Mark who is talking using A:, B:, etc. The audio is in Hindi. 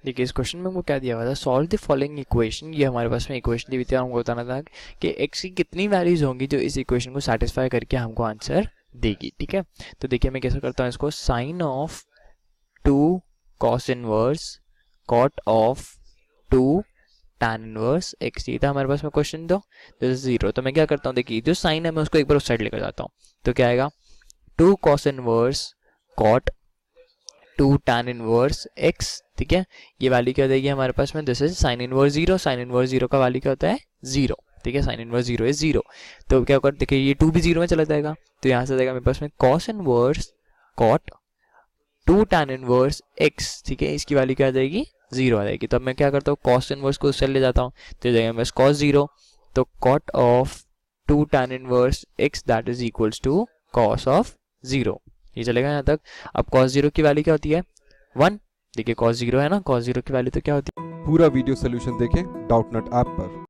A: देखिए इस क्वेश्चन में हमको क्या दिया हुआ था, सॉल्व द फॉलोइंग इक्वेशन। ये हमारे पास में इक्वेशन दी हुई थी और हमको बताना था कि x की कितनी वैल्यूज होंगी जो इस इक्वेशन को सेटिस्फाई करके हमको आंसर देगी। ठीक है, तो देखिए मैं कैसे करता हूँ इसको, sine of 2 cos inverse cot of 2 tan inverse x, ये था हमारे पास में क्वेश्चन। दो दिस इज 0, तो मैं क्या करता हूँ, देखिए जो साइन है मैं उसको एक बार उस साइड लेकर जाता हूँ, तो क्या आएगा 2 cos inverse cot 2 tan inverse x। ठीक है, ये वैल्यू क्या हो जाएगी हमारे पास में, this is sine inverse 0, sine inverse 0 का वैल्यू क्या होता है 0। ठीक है, साइन इनवर्स 0 इज 0, तो क्या होगा, देखिए ये 2 भी 0 में चला जाएगा, तो यहाँ से जाएगा मेरे पास में cos inverse cot 2 tan inverse x। ठीक है, इसकी वैल्यू क्या आ जाएगी 0 आ जाएगी। तो अब मैं क्या करता हूँ, cos इनवर्स को उस साइड ले जाता हूँ, तो जाएगा बस cos 0, तो cot of 2 tan inverse x that is equals to cos of 0। ये चलेगा यहाँ तक। अब cos 0 की वैल्यू क्या होती है 1, देखिए cos 0 है ना, cos 0 की वैल्यू तो क्या होती है।
B: पूरा वीडियो सोल्यूशन देखें डाउटनट ऐप पर।